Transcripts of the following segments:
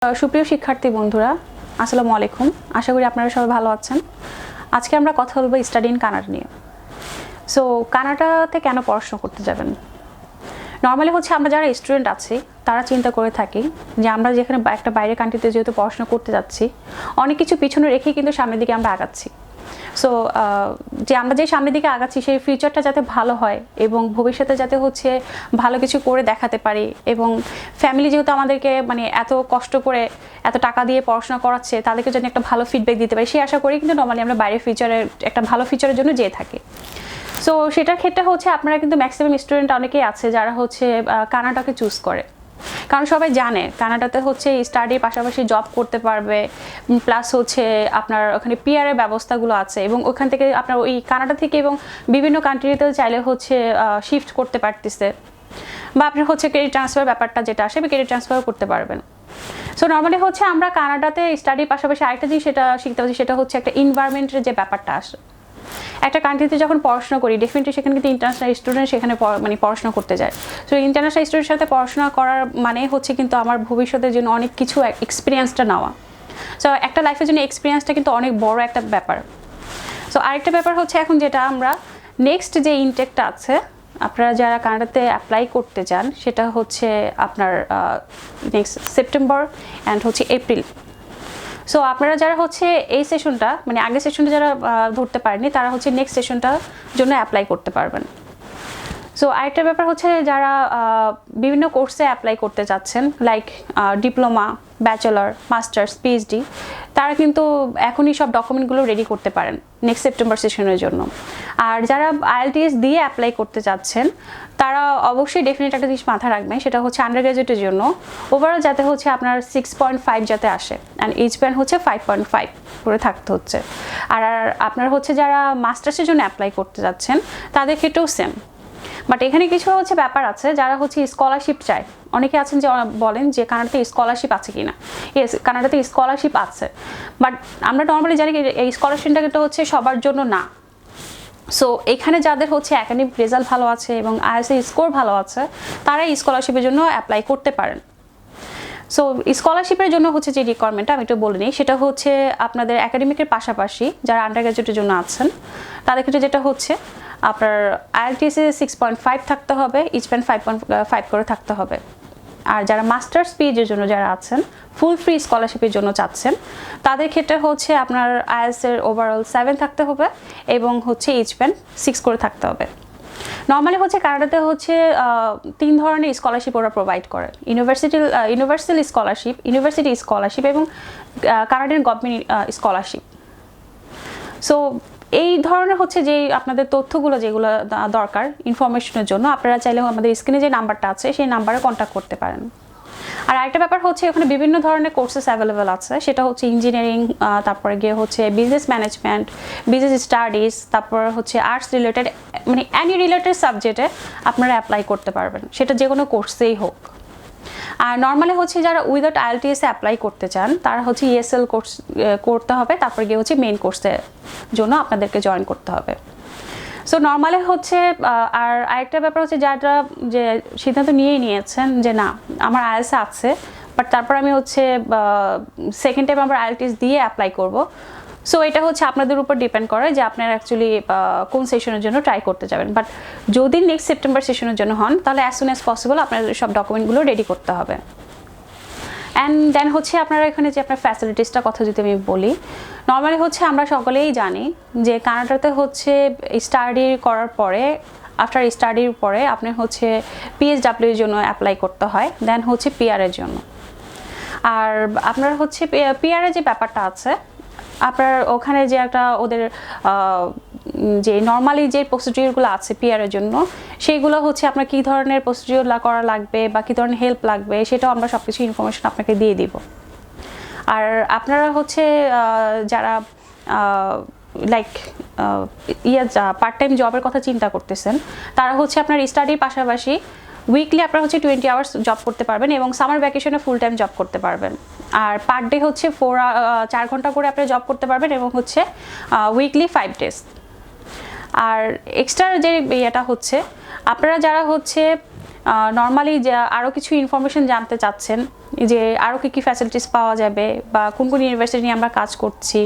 সুপ্রিয় শিক্ষার্থী বন্ধুরা, আসসালামু আলাইকুম। আশা করি আপনারা সবাই ভালো আছেন। আজকে আমরা কথা বলবো স্টাডি ইন কানাডা নিয়ে। সো কানাডাতে কেন পড়াশোনা করতে যাবেন? নর্মালি আমরা যারা স্টুডেন্ট আছি তারা চিন্তা করে থাকি যে আমরা যেখানে একটা বাইরের কান্ট্রিতে যেহেতু পড়াশোনা করতে যাচ্ছি, অনেক কিছু পিছনে রেখেই কিন্তু সামনের দিকে আমরা আগাচ্ছি। সো যে আমরা যে সামনের দিকে আগাচ্ছি সেই ফিউচারটা যাতে ভালো হয় এবং ভবিষ্যতে যাতে ভালো কিছু করে দেখাতে পারি, এবং ফ্যামিলি যেহেতু আমাদেরকে এত কষ্ট করে এত টাকা দিয়ে পড়াশোনা করাচ্ছে, তাদেরকে যেন একটা ভালো ফিডব্যাক দিতে পারি সেই আশা করি কিন্তু নর্মালি আমরা বাইরের ফিউচারের একটা ভালো ফিউচারের জন্য যেয়ে থাকি। সো সেটার ক্ষেত্রে আপনারা কিন্তু ম্যাক্সিমাম স্টুডেন্ট অনেকেই আছে যারা কানাডাকে চুজ করে, কারণ সবাই জানে কানাডাতে স্টাডির পাশাপাশি জব করতে পারবে, প্লাস আপনার ওখানে পিআরের ব্যবস্থাগুলো আছে এবং ওখান থেকে আপনার ওই কানাডা থেকে এবং বিভিন্ন কান্ট্রিতে চাইলে শিফট করতে পারতেছে, বা আপনার ক্রেডিট ট্রান্সফার ব্যাপারটা যেটা আসে ক্রেডিট ট্রান্সফারও করতে পারবেন। সো নর্মালি আমরা কানাডাতে স্টাডির পাশাপাশি আরেকটা জিনিস সেটা শিখতে পারছি, সেটা একটা এনভায়রনমেন্টের যে ব্যাপারটা আসে। একটা কান্ট্রিতে যখন পড়াশোনা করি ডেফিনেটলি সেখানে কিন্তু ইন্টারন্যাশনাল স্টুডেন্ট সেখানে পড়াশোনা করতে যায়। সো ইন্টারন্যাশনাল স্টুডেন্টের সাথে পড়াশোনা করার কিন্তু আমার ভবিষ্যতের জন্য অনেক কিছু এক্সপিরিয়েন্সটা নেওয়া। সো একটা লাইফের জন্য এক্সপিরিয়েন্সটা কিন্তু অনেক বড় একটা ব্যাপার। সো আরেকটা ব্যাপার এখন যেটা আমরা নেক্সট যে ইনটেকটা আছে, আপনারা যারা কানাডাতে অ্যাপ্লাই করতে চান সেটা আপনার next September and April. So আপনারা যারা এই সেশনটা আগের সেশনটা যারা ধরতে পারেনি তারা নেক্সট সেশনটার জন্য অ্যাপ্লাই করতে পারবেন। সো আরেকটা ব্যাপার যারা বিভিন্ন কোর্সে অ্যাপ্লাই করতে চাচ্ছেন, like diploma, bachelor, masters, PhD, তারা কিন্তু এখনই সব ডকুমেন্টগুলো রেডি করতে পারেন নেক্সট সেপ্টেম্বর সেশনের জন্য। আর যারা আইএলটিএস দিয়ে অ্যাপ্লাই করতে চাচ্ছেন তারা অবশ্যই ডেফিনেট একটা জিনিস মাথায় রাখবেন, সেটা আন্ডার গ্র্যাজুয়েটের জন্য ওভারঅল যাতে আপনার 6.5 যাতে আসে, অ্যান্ড এইচ ব্যান্ড 5.5 করে থাকতে হচ্ছে। আর আপনার যারা মাস্টার্সের জন্য অ্যাপ্লাই করতে যাচ্ছেন তাদের ক্ষেত্রেও সেম। বাট এখানে কিছু ব্যাপার আছে, যারা স্কলারশিপ চায়। অনেকে আছেন যে বলেন যে কানাডাতে স্কলারশিপ আছে কিনা। ইয়েস, কানাডাতে স্কলারশিপ আছে, বাট আমরা নর্মালি জানি এই স্কলারশিপটা সবার জন্য না। সো এখানে যাদের একাডেমিক রেজাল্ট ভালো আছে এবং আইএলটিএস স্কোর ভালো আছে তারা এই স্কলারশিপের জন্য অ্যাপ্লাই করতে পারেন। সো স্কলারশিপের জন্য যে রিকোয়ারমেন্টটা আমি একটু বলে নিই, সেটা আপনাদের একাডেমিকের পাশাপাশি যারা আন্ডার গ্র্যাজুয়েটের জন্য আছেন তাদের ক্ষেত্রে যেটা আপনার আইএলটিএসে 6.5 থাকতে হবে, ইচ ব্যান্ড 5.5 করে থাকতে হবে। আর যারা মাস্টার্স পিএইচডির জন্য যারা আছেন ফুল ফ্রি স্কলারশিপের জন্য চাচ্ছেন তাদের ক্ষেত্রে আপনার আইএলটিএস এর ওভারঅল 7 থাকতে হবে এবং ইচ ব্যান্ড 6 করে থাকতে হবে। নর্মালি কানাডাতে 3 ধরনের স্কলারশিপ ওরা প্রোভাইড করে: ইউনিভার্সাল স্কলারশিপ, ইউনিভার্সিটি স্কলারশিপ এবং কানাডিয়ান গভর্নমেন্ট স্কলারশিপ। সো এই ধরনের যে আপনাদের তথ্যগুলো যেগুলো দরকার ইনফরমেশনের জন্য, আপনারা চাইলে আমাদের স্ক্রিনে যে নাম্বারটা আছে সেই নাম্বারে কন্ট্যাক্ট করতে পারেন। আর আরেকটা ব্যাপার ওখানে বিভিন্ন ধরনের কোর্সেস অ্যাভেলেবেল আছে, সেটা ইঞ্জিনিয়ারিং, তারপরে গিয়ে বিজনেস ম্যানেজমেন্ট, বিজনেস স্টাডিজ, তারপর আর্টস রিলেটেড, অ্যানি রিলেটেড সাবজেক্টে আপনারা অ্যাপ্লাই করতে পারবেন, সেটা যে কোনো কোর্সেই হোক। আর নর্মালি যারা উইদাউট আইএলটিএসে অ্যাপ্লাই করতে চান তারা ইএসএল কোর্স করতে হবে, তারপর গিয়ে মেইন কোর্সের জন্য আপনাদেরকে জয়েন করতে হবে। সো নর্মালি আর আরেকটা ব্যাপার যারা যে সিদ্ধান্ত নিয়েছেন যে না আমার আইএলটিএস আছে, বাট তারপর আমি সেকেন্ড টাইম আবার আইএলটিএস দিয়ে অ্যাপ্লাই করব। সো এটা আপনাদের উপর ডিপেন্ড করে যে আপনারা অ্যাকচুয়ালি কোন সেশনের জন্য ট্রাই করতে যাবেন। বাট যদি নেক্সট সেপ্টেম্বর সেশনের জন্য হন তাহলে অ্যাজ সুন অ্যাজ পসিবল আপনাদের সব ডকুমেন্টগুলো রেডি করতে হবে। অ্যান্ড দেন আপনারা এখানে যে আপনার ফ্যাসিলিটিসটার কথা যদি আমি বলি, নর্মালি আমরা সকলেই জানি যে কানাডাতে স্টাডি করার পরে, আফটার স্টাডির পরে আপনি পিএইচডাব্লিউর জন্য অ্যাপ্লাই করতে হয়, দেন পিআরের জন্য। আর আপনার পিআরের যে ব্যাপারটা আছে, আপনার ওখানে যে একটা ওদের যে নর্মালি যে প্রসিডিওরগুলো আছে পিআরের জন্য, সেইগুলো আপনার কী ধরনের প্রসিডিওর করা লাগবে বা কী ধরনের হেল্প লাগবে সেটাও আমরা সব কিছু ইনফরমেশন আপনাকে দিয়ে দিব। আর আপনারা যারা লাইক পার্ট টাইম জবের কথা চিন্তা করতেছেন তারা আপনার স্টাডির পাশাপাশি উইকলি আপনারা 20 আওয়ার্স জব করতে পারবেন এবং সামার ভ্যাকেশনে ফুল টাইম জব করতে পারবেন। আর পার ডে 4 ঘন্টা করে আপনি জব করতে পারবেন এবং উইকলি 5 ডেজ। আর এক্সট্রা যে ইয়েটা আপনারা যারা নর্মালি আরও কিছু ইনফরমেশন জানতে চাচ্ছেন যে আরও কী কী ফ্যাসিলিটিস পাওয়া যাবে বা কোন কোন ইউনিভার্সিটি নিয়ে আমরা কাজ করছি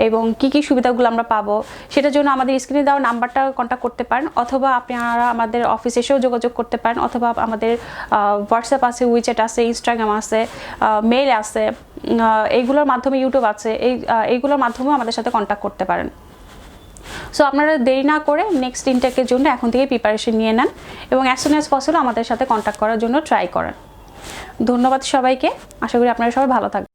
এবং কী কী সুবিধাগুলো আমরা পাবো, সেটার জন্য আমাদের স্ক্রিনে দেওয়া নাম্বারটা কন্ট্যাক্ট করতে পারেন, অথবা আপনারা আমাদের অফিসে এসেও যোগাযোগ করতে পারেন, অথবা আমাদের হোয়াটসঅ্যাপ আছে, উইচ্যাট আছে, ইনস্টাগ্রাম আছে, মেইল আছে, এইগুলোর মাধ্যমে ইউটিউব আছে, এইগুলোর মাধ্যমেও আমাদের সাথে কন্ট্যাক্ট করতে পারেন। সো আপনারা দেরি না করে নেক্সট ইনটেকের জন্য এখন থেকে প্রিপারেশন নিয়ে নেন এবং অ্যাজ সুন অ্যাজ পসিবল আমাদের সাথে কন্ট্যাক্ট করার জন্য ট্রাই করেন। ধন্যবাদ সবাইকে, আশা করি আপনারা সবাই ভালো থাকবেন।